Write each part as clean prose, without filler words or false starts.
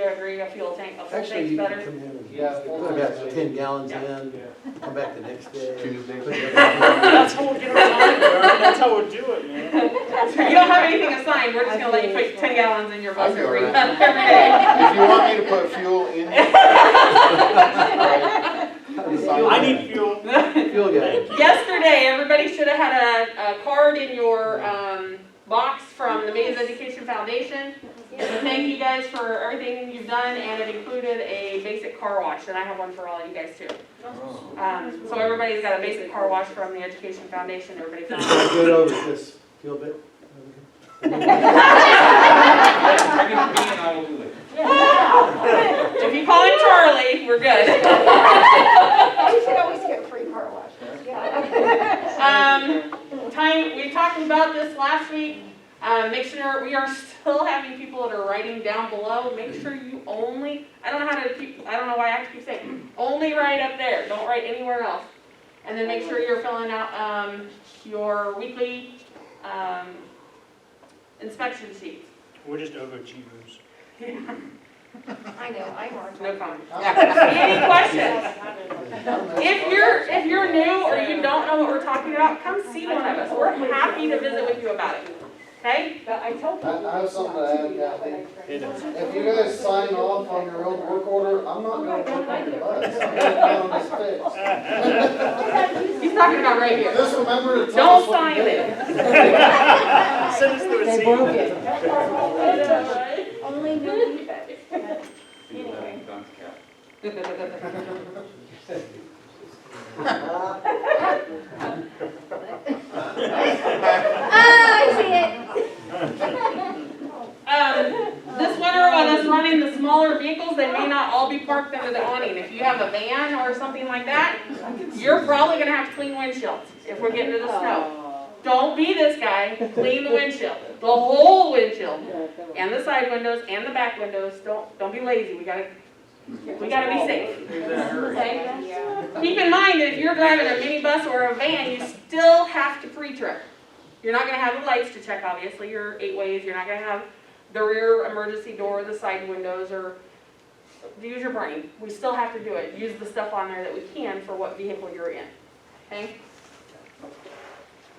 you agree a fuel tank, a full Actually, tank's you can better? come in and Yeah, put about 10 gallons Yeah. in, come back the next day. Tuesday. put it in. That's how we'll get it done, bro. That's how we'll do it, man. So you don't have anything assigned, we're just gonna let you put 10 gallons in your bus I feel every right. day. If you want me to put fuel in, I need fuel. Fuel guy. Yesterday, everybody should have had a card in your box from the Mays Education Foundation. Thank you guys for everything you've done, and it included a basic car wash, and I have one for all you guys too. So everybody's got a basic car wash from the Education Foundation. Everybody found it. Good over this fuel bit. Bring it to me and I will do it. If you call him Charlie, we're good. You should always get free car washes. We talked about this last week. Make sure we are still having people that are writing down below. Make sure you only, I don't know why I have to keep saying, only write up there. Don't write anywhere else. And then make sure you're filling out your weekly inspection sheets. We're just overachievers. I know, I'm on. No comment. Any questions? If you're new or you don't know what we're talking about, come see one of us. We're happy to visit with you about it. Okay? I told you. I have something to add, Kathy. It is. If you guys sign off on your own work order, I'm not gonna work on your bus. I'm gonna on this fix. He's talking about right here. Just remember to tell Don't us what sign you did. it. Send us the receipt. Only new defects. Anyway. I see it. This winter on us running the smaller vehicles, they may not all be parked under the awning. If you have a van or something like that, you're probably gonna have to clean windshields if we're getting to the snow. Don't be this guy, clean the windshield, the whole windshield, and the side windows and the back windows. Don't be lazy, we gotta be safe. Okay? Keep in mind that if you're driving a minibus or a van, you still have to pre-trip. You're not gonna have the lights to check, obviously, your 8 ways, you're not gonna have the rear emergency door, the side windows, or use your brain. We still have to do it. Use the stuff on there that we can for what vehicle you're in, okay?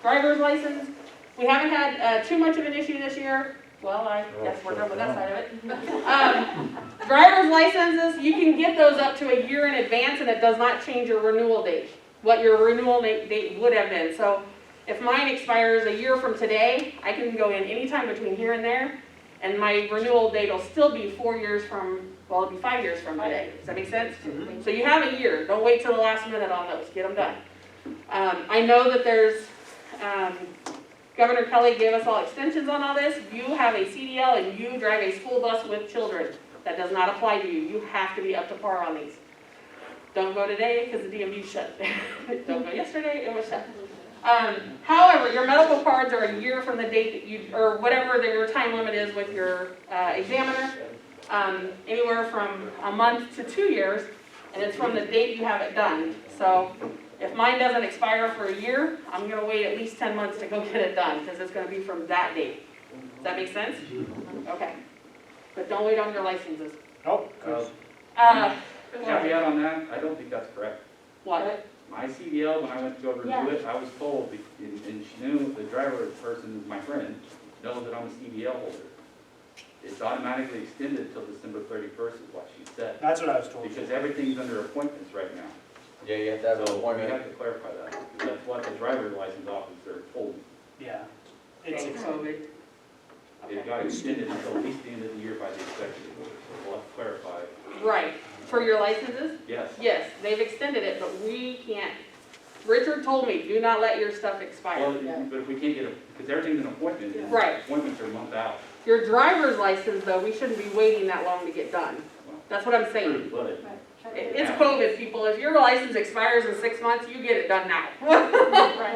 Driver's license, we haven't had too much of an issue this year. Well, I guess we're done with that side of it. Driver's licenses, you can get those up to a year in advance, and it does not change your renewal date, what your renewal date would have been. So if mine expires a year from today, I can go in anytime between here and there, and my renewal date will still be 4 years from, well, it'll be 5 years from today. Does that make sense? So you have a year. Don't wait till the last minute on those. Get them done. I know that there's, Governor Kelly gave us all extensions on all this. You have a CDL and you drive a school bus with children. That does not apply to you. You have to be up to par on these. Don't go today because the DMV shut. Don't go yesterday, it was shut. However, your medical cards are a year from the date that you, or whatever your time limit is with your examiner, anywhere from a month to 2 years, and it's from the date you have it done. So if mine doesn't expire for a year, I'm going to wait at least 10 months to go get it done, because it's going to be from that date. Does that make sense? Okay. But don't wait on your licenses. Nope. Caveat on that, I don't think that's correct. What? My CDL, when I went to go review it, I was told, and she knew the driver person is my friend, knows that I'm a CDL holder. It's automatically extended till December 31st is what she said. That's what I was told. Because everything's under appointments right now. yeah, you have to have an So we appointment. have to clarify that. Because that's what the driver's license officer told me. Yeah. It's Thanks, COVID. It got extended until at least the end of the year by the executive order. So we'll have to clarify. Right. For your licenses? Yes. Yes, they've extended it, but we can't. Richard told me, do not let your stuff expire. Well, but if we can't get a, because everything's an appointment. and Right. Appointments are a month out. Your driver's license, though, we shouldn't be waiting that long to get done. That's what I'm saying. But It's COVID, people. If your license expires in 6 months, you get it done now.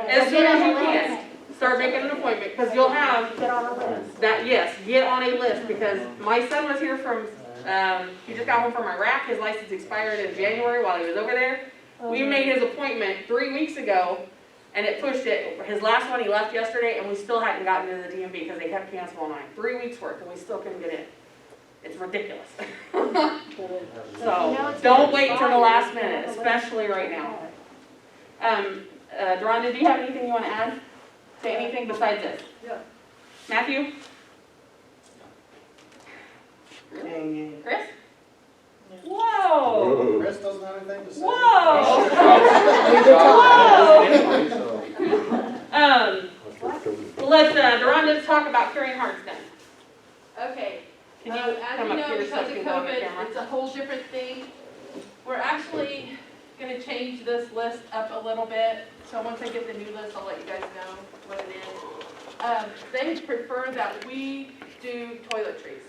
As soon Get as on you the can. list. Start making an appointment, because you'll have Get on the list. that, yes, get on a list, because my son was here from, he just got home from Iraq. His license expired in January while he was over there. We made his appointment 3 weeks ago, and it pushed it. His last one, he left yesterday, and we still hadn't gotten to the DMV because they kept canceling on 3 weeks worth, and we still couldn't get in. It's ridiculous. So, don't wait till the last minute, especially right now. Deronda, do you have anything you want to add? Say anything besides this? Yeah. Matthew? Chris? Whoa! Chris doesn't have anything to say? Whoa! Let's talk about carrying hearts then. Okay, Can you as come you up know, here so because you of can go on the COVID, camera? it's a whole different thing. We're actually gonna change this list up a little bit, so once I get the new list, I'll let you guys know what it is. They prefer that we do toiletries.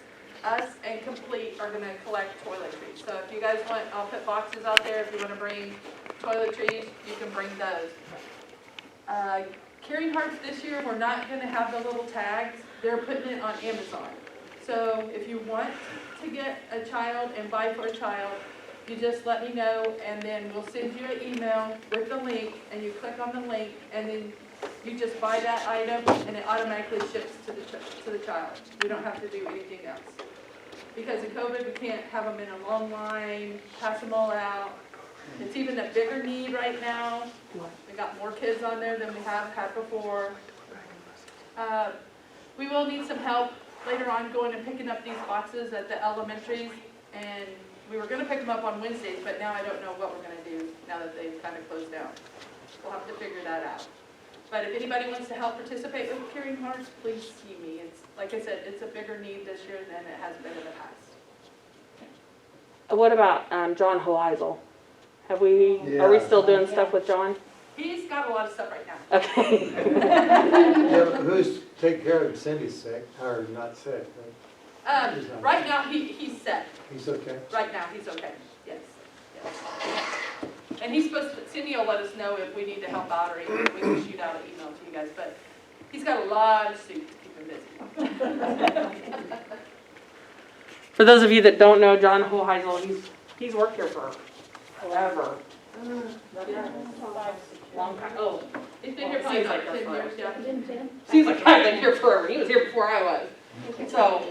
Us and Complete are gonna collect toiletries. So if you guys want, I'll put boxes out there, if you wanna bring toiletries, you can bring those. Carrying Hearts this year, we're not gonna have the little tags, they're putting it on Amazon. So if you want to get a child and buy for a child, you just let me know, and then we'll send you an email with the link, and you click on the link, and then you just buy that item, and it automatically ships to the child. We don't have to do anything else. Because of COVID, we can't have them in a long line, pass them all out. It's even a bigger need right now. We got more kids on there than we have had before. We will need some help later on going and picking up these boxes at the elementaries, and we were gonna pick them up on Wednesdays, but now I don't know what we're gonna do now that they've kind of closed down. We'll have to figure that out. But if anybody wants to help participate with Carrying Hearts, please see me. It's, like I said, it's a bigger need this year than it has been in the past. What about John Hoeisel? Are we still doing stuff with John? He's got a lot of stuff right now. Okay. Yeah, who's taking care of Cindy's sick, or not sick, right? Right now, he's set. He's okay? Right now, he's okay. Yes. Yes. And he's supposed to, Cindy will let us know if we need to help out or anything. We can shoot out an email to you guys, but he's got a lot of suits to keep him busy. For those of you that don't know John Hoeisel, he's worked here for forever. Long time. Oh, He's been here probably Seems like about 10 years, yeah. seems like I've been here forever. He was here before I was. So,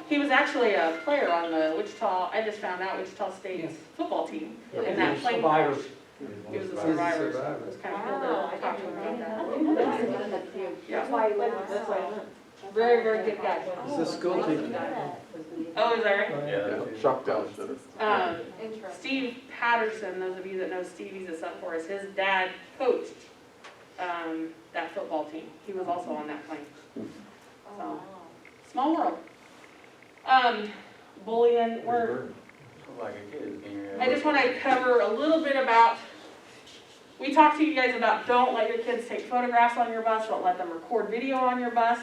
he was actually a player on the Wichita, I just found out, Wichita State's football team in that plane crash. He was a survivor. It was kind of cool to talk to him about that. Yeah. That's why he went this way. Very, very good guy. Is this school team? Oh, is that right? Yeah, shock down. Steve Patterson, those of you that know Steve, he's a son for us. His dad coached that football team. He was also on that plane. So, small world. Bullying, Like a kid. I just want to cover a little bit about, we talked to you guys about don't let your kids take photographs on your bus, don't let them record video on your bus.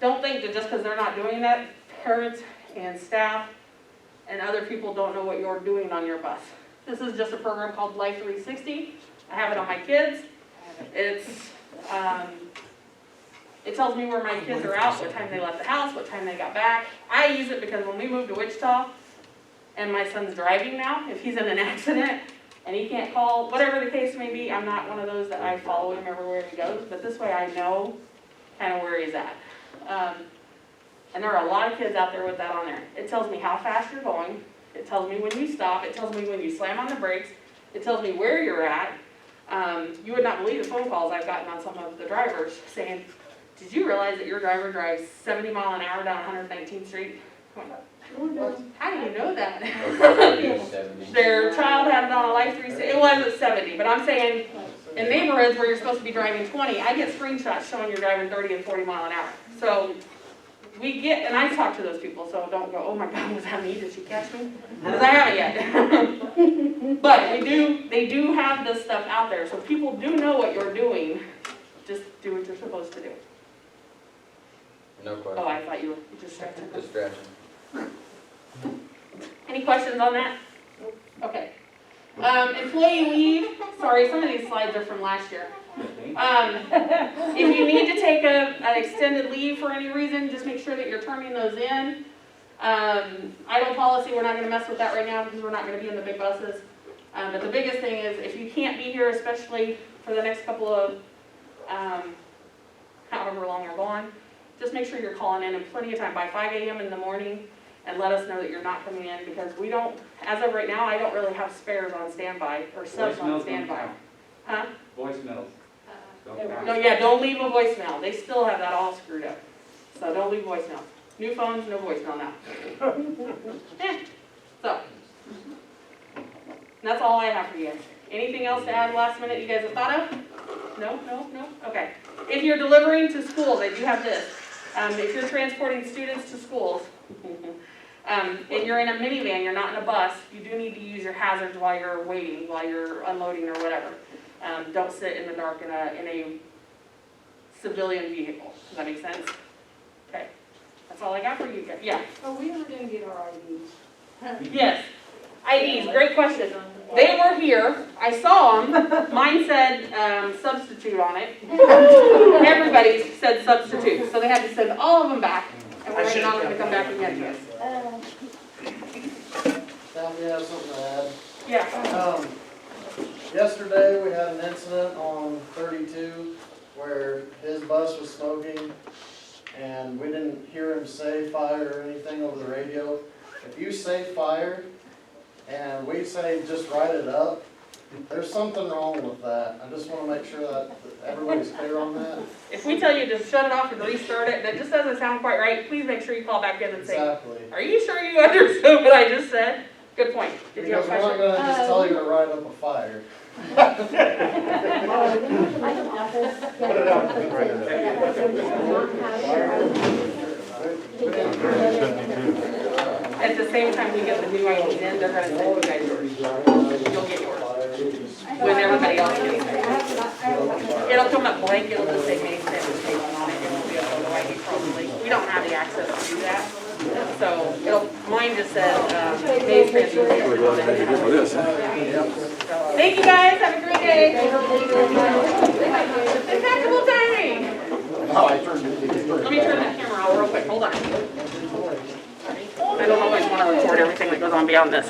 Don't think that just because they're not doing that, parents and staff and other people don't know what you're doing on your bus. This is just a program called Life 360. I have it on my kids. It tells me where my kids are out, what time they left the house, what time they got back. I use it because when we moved to Wichita, and my son's driving now, if he's in an accident and he can't call, whatever the case may be, I'm not one of those that I follow him everywhere he goes, but this way I know kind of where he's at. And there are a lot of kids out there with that on there. It tells me how fast you're going. It tells me when you stop. It tells me when you slam on the brakes. It tells me where you're at. You would not believe the phone calls I've gotten on some of the drivers saying, did you realize that your driver drives 70 mile an hour down 119th Street? How do you know that? Their child had it on a Life 360. It wasn't 70, but I'm saying in neighborhoods where you're supposed to be driving 20, I get screenshots showing you're driving 30 and 40 mile an hour. So we get, and I talk to those people, so don't go, oh my God, was that me? Did she catch me? Because I haven't yet. But they do have this stuff out there, so people do know what you're doing. Just do what you're supposed to do. No question. Oh, I thought you were distracted. Distraction. Any questions on that? Okay. Employee leave, sorry, some of these slides are from last year. If you need to take an extended leave for any reason, just make sure that you're turning those in. Idle policy, we're not going to mess with that right now because we're not going to be in the big buses. But the biggest thing is if you can't be here, especially for the next couple of, however long you're gone, just make sure you're calling in plenty of time by 5 a.m. in the morning. and let us know that you're not coming in, because we don't, as of right now, I don't really have spares on standby, or subs on Voicemails don't standby. count. Huh? Voicemails don't count. No, yeah, don't leave a voicemail. They still have that all screwed up. So don't leave voicemail. New phones, no voicemail now. So, that's all I have for you. Anything else to add last minute you guys have thought of? No? Okay. If you're delivering to schools, I do have this. If you're transporting students to schools, and you're in a minivan, you're not in a bus, you do need to use your hazards while you're waiting, while you're unloading or whatever. Don't sit in the dark in a civilian vehicle. Does that make sense? Okay. That's all I got for you guys. Yeah. Are we ever gonna get our IDs? Yes. IDs, great question. They were here. I saw them. Mine said substitute on it. Everybody said substitute, so they had to send all of them back. And we're waiting on them to come back and get to us. Now we have something to add. Yeah. Yesterday, we had an incident on 32 where his bus was smoking and we didn't hear him say fire or anything over the radio. If you say fire and we say just write it up, there's something wrong with that. I just want to make sure that everybody's clear on that. If we tell you to shut it off and restart it, and it just doesn't sound quite right, please make sure you call back in and say, Exactly. are you sure you understood what I just said? Good point. Did you have Because a we're not question? going to just tell you to write up a fire. At the same time we get the new ID in, they're gonna send you guys yours. You'll get yours. When everybody else gets theirs. It'll come up blank, it'll just say May Station on it, it won't be a photo ID probably. We don't have the access to do that. So mine just says, May Transportation on it. Thank you guys, have a great day. Impeccable timing. Let me turn that camera on real quick, hold on. I don't always want to record everything that goes on beyond this.